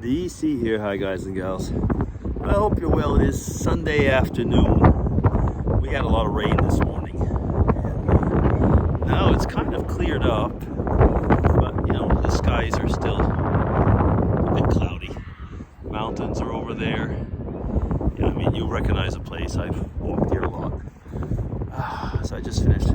DC here. Hi guys and gals. I hope you're well. It is Sunday afternoon. We had a lot of rain this morning, and now it's kind of cleared up, but the skies are still a bit cloudy. Mountains are over there. Yeah, I mean, you recognize the place. I've walked here a lot. So I just finished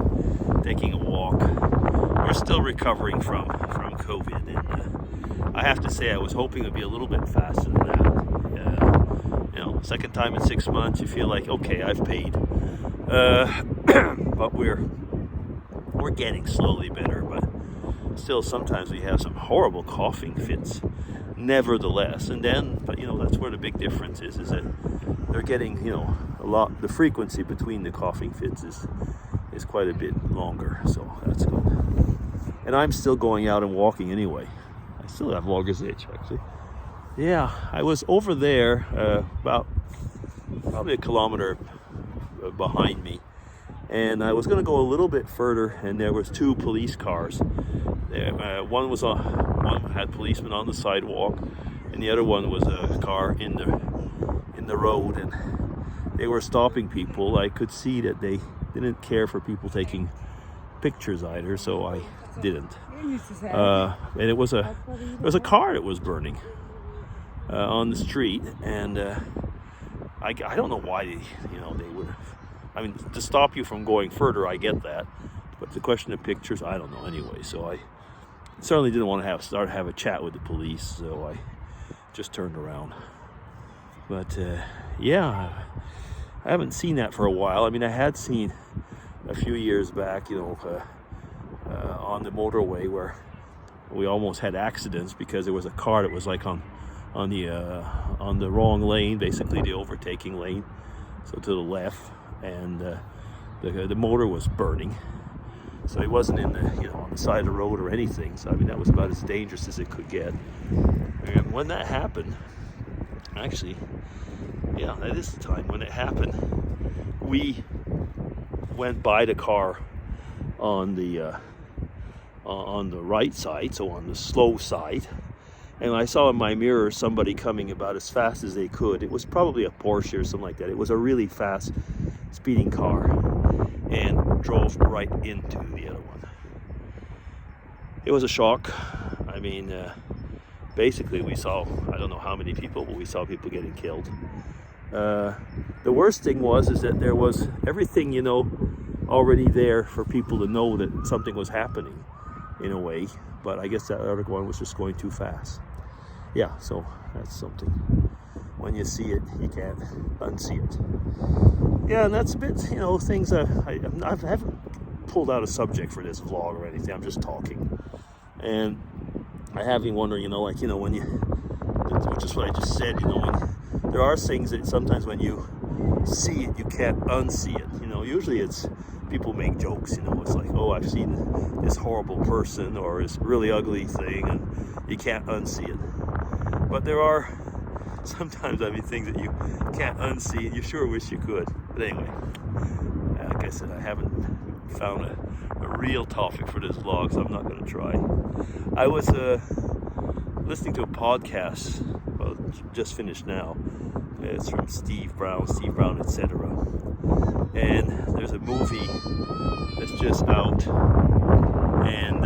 taking a walk. We're still recovering from COVID, and I have to say I was hoping it would be a little bit faster than that. Second time in 6 months, you feel like, okay, I've paid. But we're getting slowly better, but still sometimes we have some horrible coughing fits nevertheless. And then, but that's where the big difference is that they're getting, a lot, the frequency between the coughing fits is quite a bit longer, so that's good. And I'm still going out and walking anyway. I still have Logger's itch, actually. Yeah, I was over there about probably a kilometer behind me, and I was going to go a little bit further, and there was two police cars. One had policemen on the sidewalk, and the other one was a car in the road, and they were stopping people. I could see that they didn't care for people taking pictures either, so I didn't. And it was a car that was burning on the street, and I don't know why they would have. I mean, to stop you from going further, I get that, but the question of pictures, I don't know anyway. So I certainly didn't want to have a chat with the police, so I just turned around. But yeah, I haven't seen that for a while. I mean, I had seen a few years back, on the motorway where we almost had accidents because there was a car that was like on the wrong lane, basically the overtaking lane, so to the left, and the motor was burning. So it wasn't in on the side of the road or anything. So I mean, that was about as dangerous as it could get. And when that happened, actually, at this time when it happened, we went by the car on the right side, so on the slow side, and I saw in my mirror somebody coming about as fast as they could. It was probably a Porsche or something like that. It was a really fast speeding car, and drove right into the other one. It was a shock. I mean, basically we saw, I don't know how many people, but we saw people getting killed. The worst thing is that there was everything, already there for people to know that something was happening in a way, but I guess that other one was just going too fast. Yeah, so that's something. When you see it, you can't unsee it. Yeah, and that's a bit, things I haven't pulled out a subject for this vlog or anything. I'm just talking. And I have been wondering, when you, which is what I just said, when there are things that sometimes when you see it, you can't unsee it. Usually it's people make jokes, it's like, oh, I've seen this horrible person or this really ugly thing, and you can't unsee it. But there are sometimes, things that you can't unsee, and you sure wish you could. But anyway, like I said, I haven't found a real topic for this vlog, so I'm not going to try. I was listening to a podcast, well, just finished now. It's from Steve Brown, etc. And there's a movie that's just out, and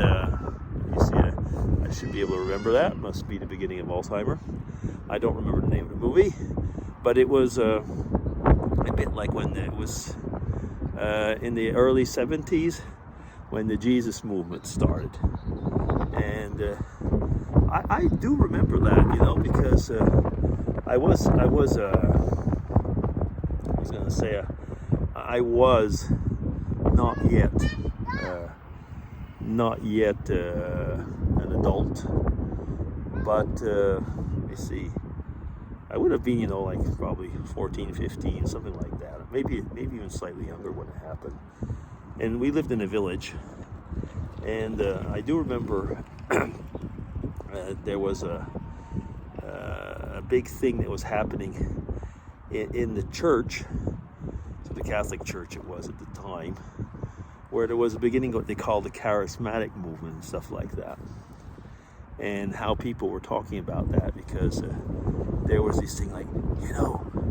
you see, I should be able to remember that. Must be the beginning of Alzheimer. I don't remember the name of the movie, but it was a bit like when it was in the early 70s when the Jesus movement started. And I do remember that, because I was not yet an adult, but let me see, I would have been, probably 14, 15, something like that. Maybe even slightly younger when it happened. And we lived in a village, and I do remember there was a big thing that was happening in the church, so the Catholic Church it was at the time, where there was a beginning of what they call the charismatic movement and stuff like that. and how people were talking about that, because there was this thing like,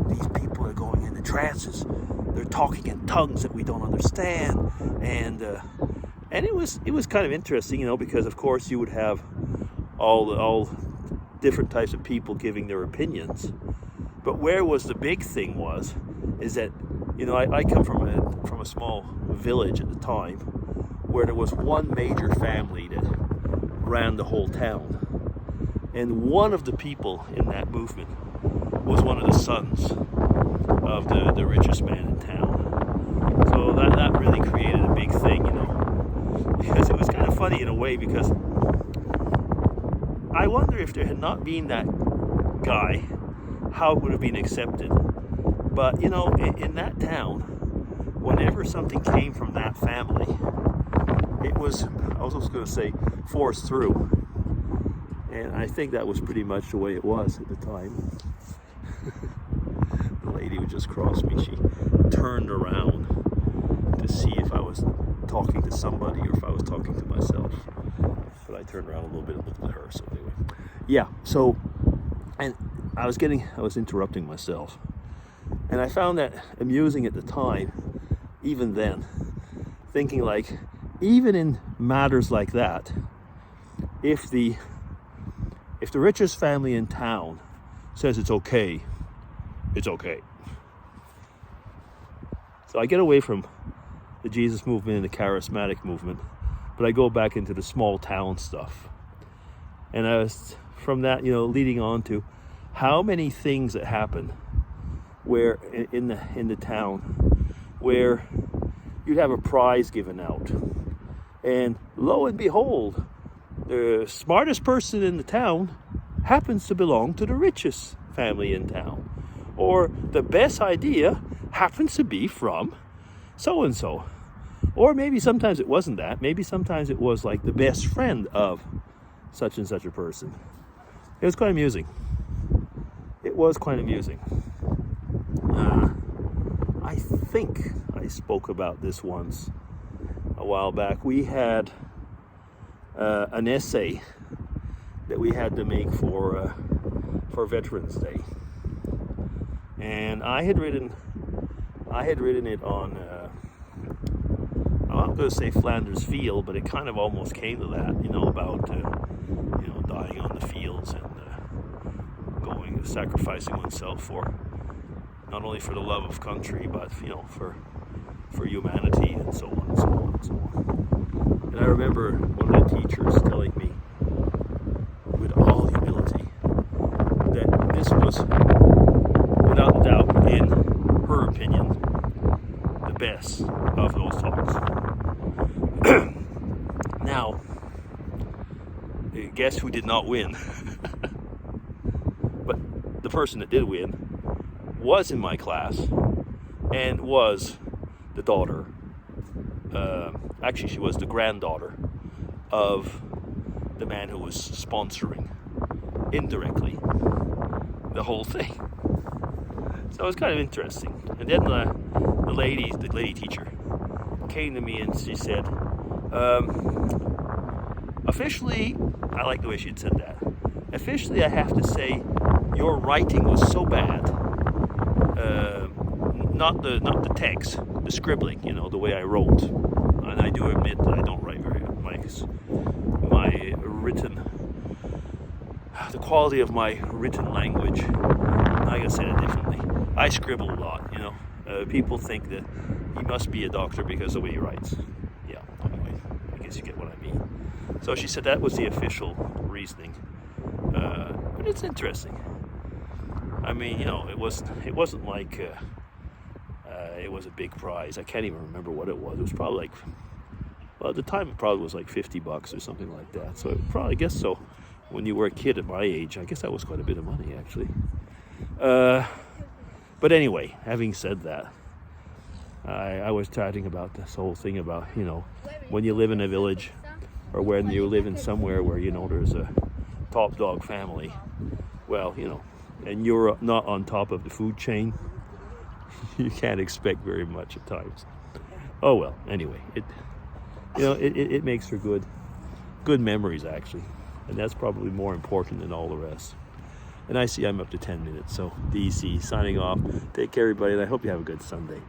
these people are going into trances, they're talking in tongues that we don't understand, and it was kind of interesting, because of course you would have all different types of people giving their opinions. But where was the big thing is that, I come from a small village at the time, where there was one major family that ran the whole town. And one of the people in that movement was one of the sons of the richest man in town. So that really created a big thing, because it was kind of funny in a way, because I wonder if there had not been that guy, how it would have been accepted. But, in that town, whenever something came from that family, it was, I was also going to say, forced through. And I think that was pretty much the way it was at the time. The lady who just crossed me, she turned around to see if I was talking to somebody or if I was talking to myself. But I turned around a little bit and looked at her, so anyway. Yeah, so, and I was interrupting myself. And I found that amusing at the time, even then, thinking like, even in matters like that, if the richest family in town says it's okay, it's okay. So I get away from the Jesus movement and the charismatic movement, but I go back into the small town stuff. And I was, from that, leading on to how many things that happen where in the town, where you'd have a prize given out, and lo and behold, the smartest person in the town happens to belong to the richest family in town, or the best idea happens to be from so and so, or maybe sometimes it wasn't that. Maybe sometimes it was like the best friend of such and such a person. It was quite amusing. It was quite amusing. I think I spoke about this once a while back. We had an essay that we had to make for Veterans Day, and I had written it on I'm not going to say Flanders Field, but it kind of almost came to that, about dying on the fields and sacrificing oneself for not only for the love of country, but for humanity, and so on and so on and so on. And I remember one of the teachers telling me, with all humility, that this was, without a doubt, in her opinion, the best of those talks. Now, guess who did not win? But the person that did win was in my class, and was the daughter, actually she was the granddaughter of the man who was sponsoring, indirectly, the whole thing. So it was kind of interesting. And then the lady teacher came to me and she said, officially, I like the way she had said that, officially I have to say your writing was so bad, not the text, the scribbling, the way I wrote. And I do admit that I don't write very good. My written, the quality of my written language, I gotta say it differently. I scribble a lot, people think that he must be a doctor because of the way he writes. Yeah, anyway, I guess you get what I mean. So she said that was the official reasoning. But it's interesting. I mean, it wasn't like it was a big prize. I can't even remember what it was. It was probably at the time it probably was like $50 or something like that. So I guess so. When you were a kid at my age, I guess that was quite a bit of money, actually. But anyway, having said that, I was chatting about this whole thing about, when you live in a village, or when you live in somewhere where, there's a top dog family, well, and you're not on top of the food chain, you can't expect very much at times. Oh well, anyway, it makes for good memories, actually. And that's probably more important than all the rest. And I see I'm up to 10 minutes, so DC signing off. Take care, everybody, and I hope you have a good Sunday.